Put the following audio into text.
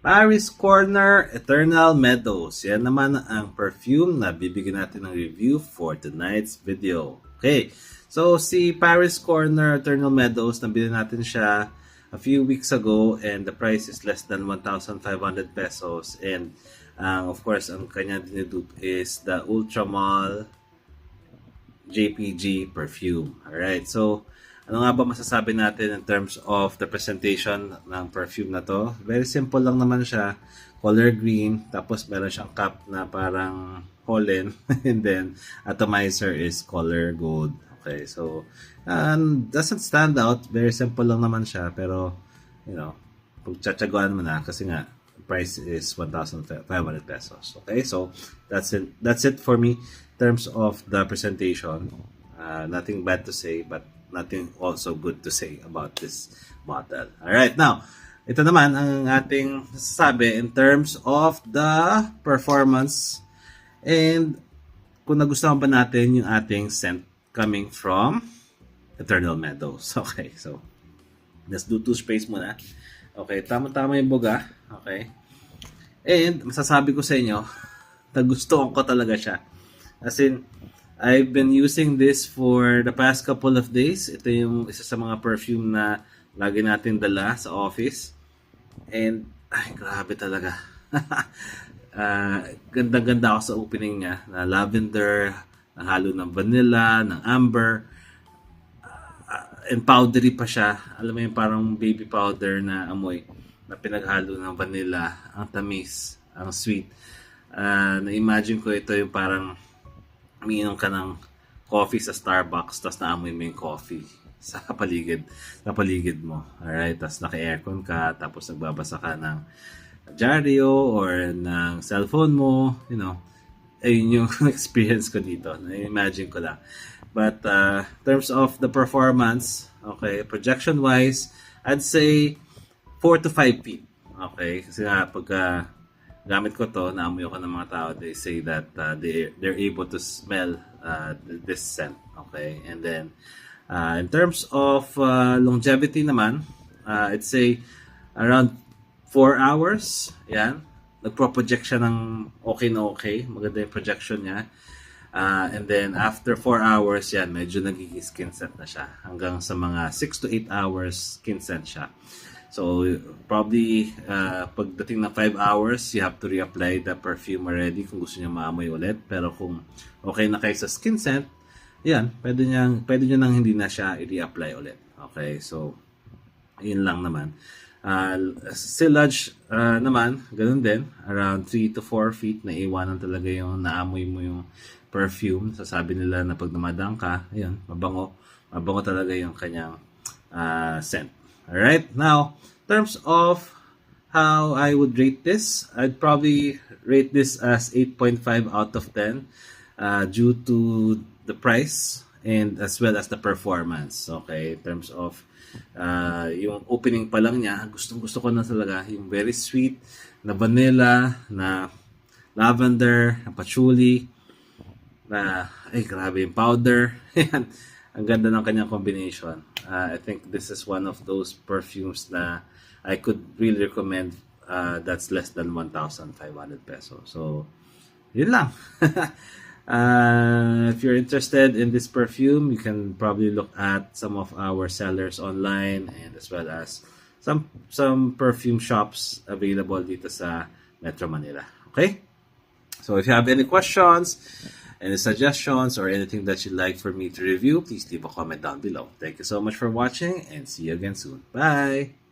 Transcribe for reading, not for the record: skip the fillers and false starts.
Paris Corner Eternal Meadows. Yan naman ang perfume na bibigyan natin ng review for tonight's video. Okay, so si Paris Corner Eternal Meadows, nabili natin siya a few weeks ago and the price is less than 1,500 pesos. And of course, ang kanya dinidupe is the Ultramall JPG perfume. Alright, so ano nga ba masasabi natin in terms of the presentation ng perfume na to? Very simple lang naman siya. Color green, tapos meron siyang cap na parang pollen, and then atomizer is color gold. Okay, so doesn't stand out. Very simple lang naman siya, pero you know, pagtsatsaguan mo na kasi nga price is 1,500 pesos. Okay, so that's it for me in terms of the presentation. Nothing bad to say, but nothing also good to say about this bottle. Alright, now, ito naman ang ating sasabi in terms of the performance and kung nagustuhan ba natin yung ating scent coming from Eternal Meadows. Okay, so let's do 2 sprays muna. Okay, tama-tama yung buga. Okay. And masasabi ko sa inyo, nagustuhan ko talaga siya. As in, I've been using this for the past couple of days. Ito yung isa sa mga perfume na lagi natin dala sa office. And, ay, grabe talaga. Ganda-ganda ako sa opening niya. Na lavender, na halo ng vanilla, ng amber. And powdery pa siya. Alam mo yung parang baby powder na amoy. Na pinaghalo ng vanilla. Ang tamis, ang sweet. Na-imagine ko ito yung parang umiinom ka ng coffee sa Starbucks tapos naamoy mo yung coffee sa paligid mo. Alright, tapos naka-aircon ka, tapos nagbabasa ka ng dyaryo or ng cellphone mo, you know. Ayun yung experience ko dito. Na-imagine ko lang. But in terms of the performance, okay, projection-wise, I'd say 4 to 5 feet. Okay, kasi nga pagka gamit ko to, naamoy ko ng mga tao, they say that they're able to smell this scent. Okay, and then in terms of longevity naman, I'd say around 4 hours. Yan, nagpro-project siya ng okay na okay, maganda yung projection niya. And then after 4 hours, yan, medyo nagiging skin scent na siya. Hanggang sa mga 6 to 8 hours skin scent siya. So, probably, pagdating ng 5 hours, you have to reapply the perfume already kung gusto niyo maamoy ulit. Pero kung okay na kayo sa skin scent, yan, pwede nyo nang hindi na siya i-reapply ulit. Okay, so, yun lang naman. Sillage naman, ganun din. Around 3 to 4 feet na iwanan talaga yung naamoy mo yung perfume. Sasabi nila na pag dumadang ka, ayun, mabango talaga yung kanyang scent. Alright, now, in terms of how I would rate this, I'd probably rate this as 8.5 out of 10 due to the price and as well as the performance. Okay, in terms of yung opening pa lang niya, gusto ko na talaga yung very sweet na vanilla, na lavender, na patchouli, na, ay grabe yung powder. Yan. Ang ganda ng kanyang combination. I think this is one of those perfumes na I could really recommend that's less than 1,500 pesos. So, yun lang. If you're interested in this perfume, you can probably look at some of our sellers online and as well as some perfume shops available dito sa Metro Manila. Okay? So, if you have any questions, any suggestions, or anything that you'd like for me to review, please leave a comment down below. Thank you so much for watching and see you again soon. Bye!